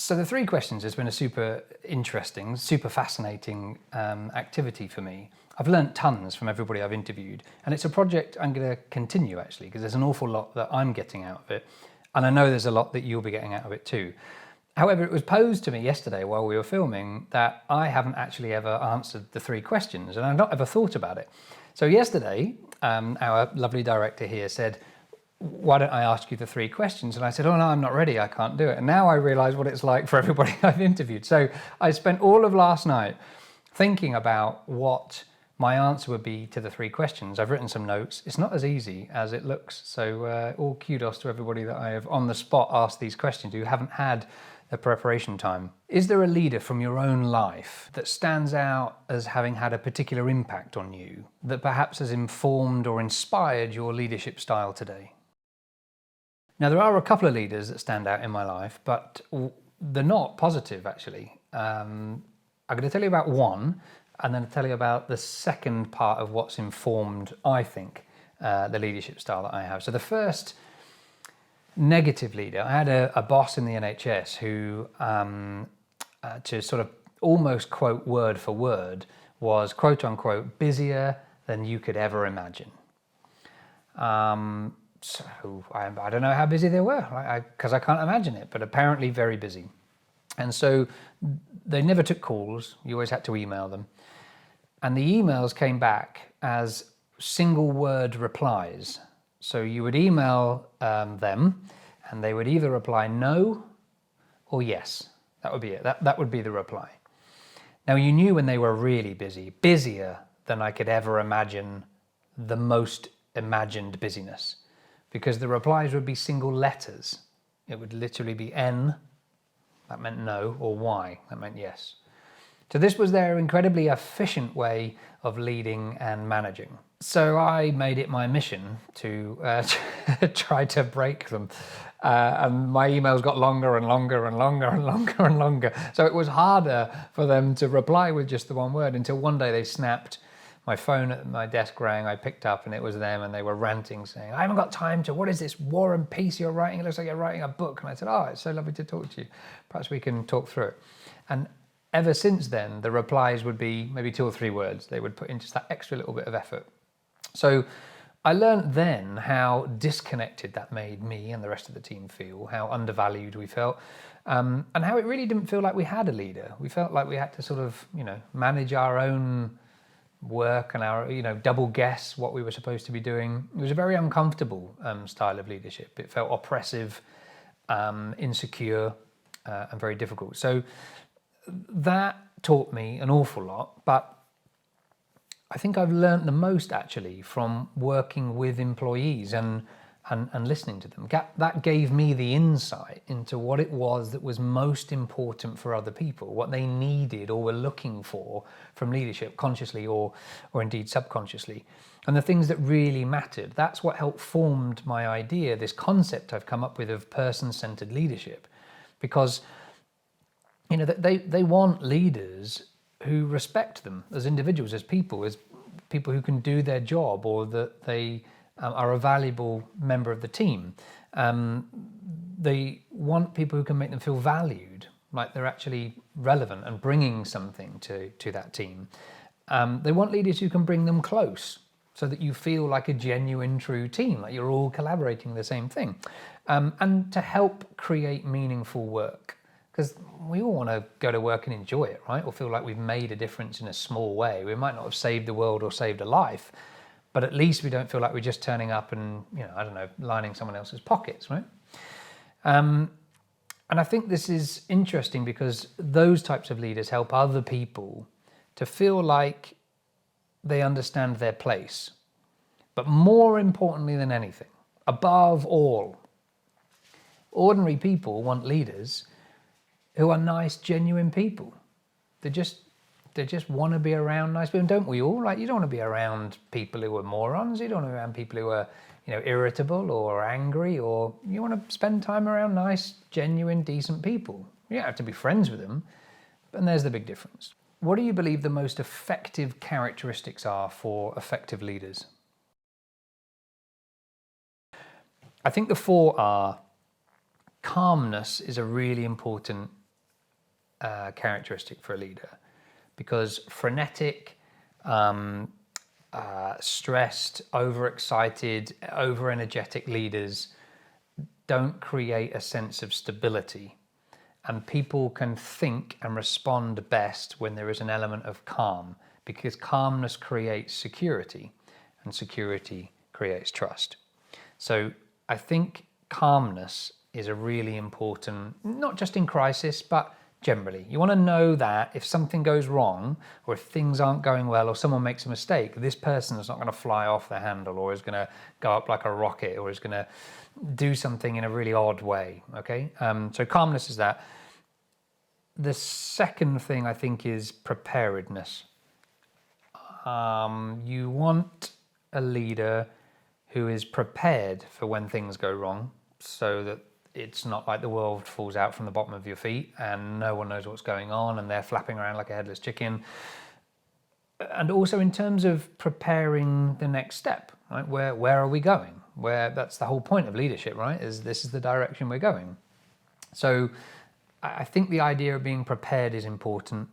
So the 3 questions has been a super interesting, super fascinating activity for me. I've learnt tons from everybody I've interviewed, and it's a project I'm going to continue actually, because there's an awful lot that I'm getting out of it, and I know there's a lot that you'll be getting out of it too. However, it was posed to me yesterday while we were filming that I haven't actually ever answered the 3 questions, and I've not ever thought about it. So yesterday, our lovely director here said, why don't I ask you the 3 questions? And I said, oh no, I'm not ready, I can't do it. And now I realise what it's like for everybody I've interviewed. So I spent all of last night thinking about what my answer would be to the 3 questions. I've written some notes. It's not as easy as it looks. So all kudos to everybody that I have on the spot asked these questions who haven't had the preparation time. Is there a leader from your own life that stands out as having had a particular impact on you, that perhaps has informed or inspired your leadership style today? Now, there are a couple of leaders that stand out in my life, but they're not positive, actually. I'm going to tell you about one, and then I'll tell you about the second part of what's informed, I think, the leadership style that I have. So the first negative leader, I had a boss in the NHS who, to sort of almost quote word for word, was quote unquote busier than you could ever imagine. So I don't know how busy they were, because I can't imagine it, but apparently very busy. And so they never took calls, you always had to email them. And the emails came back as single word replies. So you would email them and they would either reply no or yes. That would be it, that would be the reply. Now you knew when they were really busy, busier than I could ever imagine the most imagined busyness. Because the replies would be single letters. It would literally be N, that meant no, or Y, that meant yes. So this was their incredibly efficient way of leading and managing. So I made it my mission to try to break them. And my emails got longer and longer and longer and longer and longer. So it was harder for them to reply with just the one word until one day they snapped. My phone at my desk rang, I picked up and it was them, and they were ranting saying, I haven't got time to, what is this War and Peace you're writing? It looks like you're writing a book. And I said, oh, it's so lovely to talk to you. Perhaps we can talk through it. And ever since then, the replies would be maybe 2 or 3 words. They would put in just that extra little bit of effort. So I learned then how disconnected that made me and the rest of the team feel, how undervalued we felt, and how it really didn't feel like we had a leader. We felt like we had to sort of, manage our own work and our, double guess what we were supposed to be doing. It was a very uncomfortable style of leadership. It felt oppressive, insecure, and very difficult. So that taught me an awful lot, but I think I've learned the most actually from working with employees and listening to them. That gave me the insight into what it was that was most important for other people, what they needed or were looking for from leadership, consciously or indeed subconsciously, and the things that really mattered. That's what helped formed my idea, this concept I've come up with of person-centered leadership, because they want leaders who respect them as individuals, as people who can do their job, or that they are a valuable member of the team. They want people who can make them feel valued, like they're actually relevant and bringing something to that team. They want leaders who can bring them close, so that you feel like a genuine, true team, like you're all collaborating the same thing, and to help create meaningful work. Because we all want to go to work and enjoy it, right? Or feel like we've made a difference in a small way. We might not have saved the world or saved a life, but at least we don't feel like we're just turning up and, lining someone else's pockets, right? And I think this is interesting because those types of leaders help other people to feel like they understand their place. But more importantly than anything, above all, ordinary people want leaders who are nice, genuine people. They just want to be around nice people. Don't we all? Like, you don't want to be around people who are morons. You don't want to be around people who are, irritable or angry, or you want to spend time around nice, genuine, decent people. You don't have to be friends with them, and there's the big difference. What do you believe the most effective characteristics are for effective leaders? I think the 4 are: calmness is a really important characteristic for a leader, because frenetic, stressed, overexcited, over-energetic leaders don't create a sense of stability. And people can think and respond best when there is an element of calm, because calmness creates security, and security creates trust. So I think calmness is a really important, not just in crisis, but generally. You want to know that if something goes wrong, or if things aren't going well, or someone makes a mistake, this person is not going to fly off the handle, or is going to go up like a rocket, or is going to do something in a really odd way, okay? So calmness is that. The second thing I think is preparedness. You want a leader who is prepared for when things go wrong, so that it's not like the world falls out from the bottom of your feet and no one knows what's going on and they're flapping around like a headless chicken. And also in terms of preparing the next step, right? Where are we going? That's the whole point of leadership, right? This is the direction we're going. So I think the idea of being prepared is important.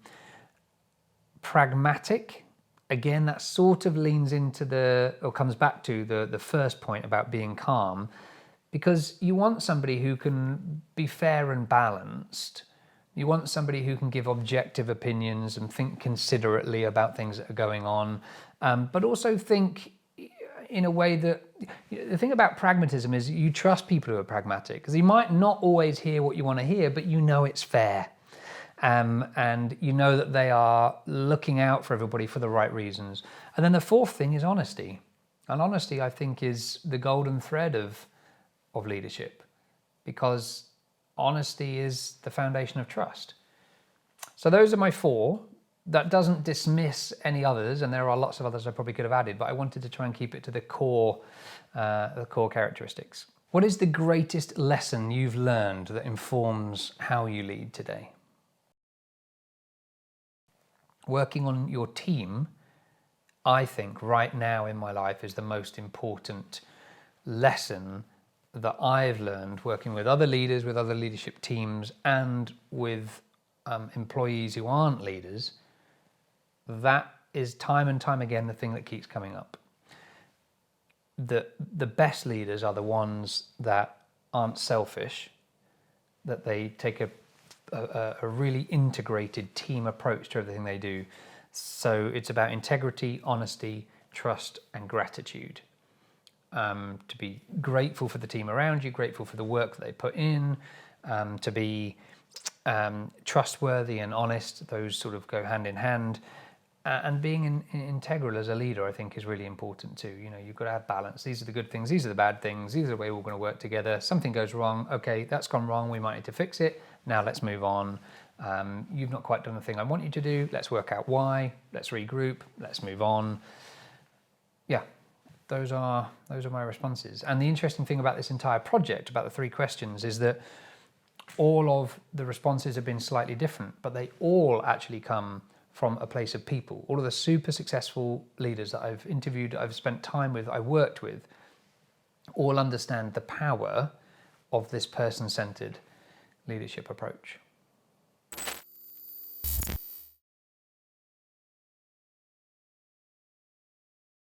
Pragmatic, again, that sort of leans into or comes back to the first point about being calm, because you want somebody who can be fair and balanced. You want somebody who can give objective opinions and think considerately about things that are going on, but also think in a way that, the thing about pragmatism is you trust people who are pragmatic, because you might not always hear what you want to hear, but you know it's fair. And you know that they are looking out for everybody for the right reasons. And then the fourth thing is honesty. And honesty, I think, is the golden thread of leadership, because honesty is the foundation of trust. So those are my four. That doesn't dismiss any others, and there are lots of others I probably could have added, but I wanted to try and keep it to the core characteristics. What is the greatest lesson you've learned that informs how you lead today? Working on your team, I think right now in my life, is the most important lesson that I've learned working with other leaders, with other leadership teams, and with employees who aren't leaders. That is time and time again the thing that keeps coming up. The best leaders are the ones that aren't selfish, that they take a really integrated team approach to everything they do. So it's about integrity, honesty, trust, and gratitude. To be grateful for the team around you, grateful for the work that they put in, to be trustworthy and honest. Those sort of go hand in hand. And being integral as a leader, I think, is really important too. You know, you've got to have balance. These are the good things, these are the bad things, these are the way we're going to work together. Something goes wrong, okay, that's gone wrong, we might need to fix it. Now let's move on. You've not quite done the thing I want you to do. Let's work out why. Let's regroup. Let's move on. Yeah, those are my responses. And the interesting thing about this entire project, about the 3 questions, is that all of the responses have been slightly different, but they all actually come from a place of people. All of the super successful leaders that I've interviewed, I've spent time with, I worked with, all understand the power of this person-centered leadership approach.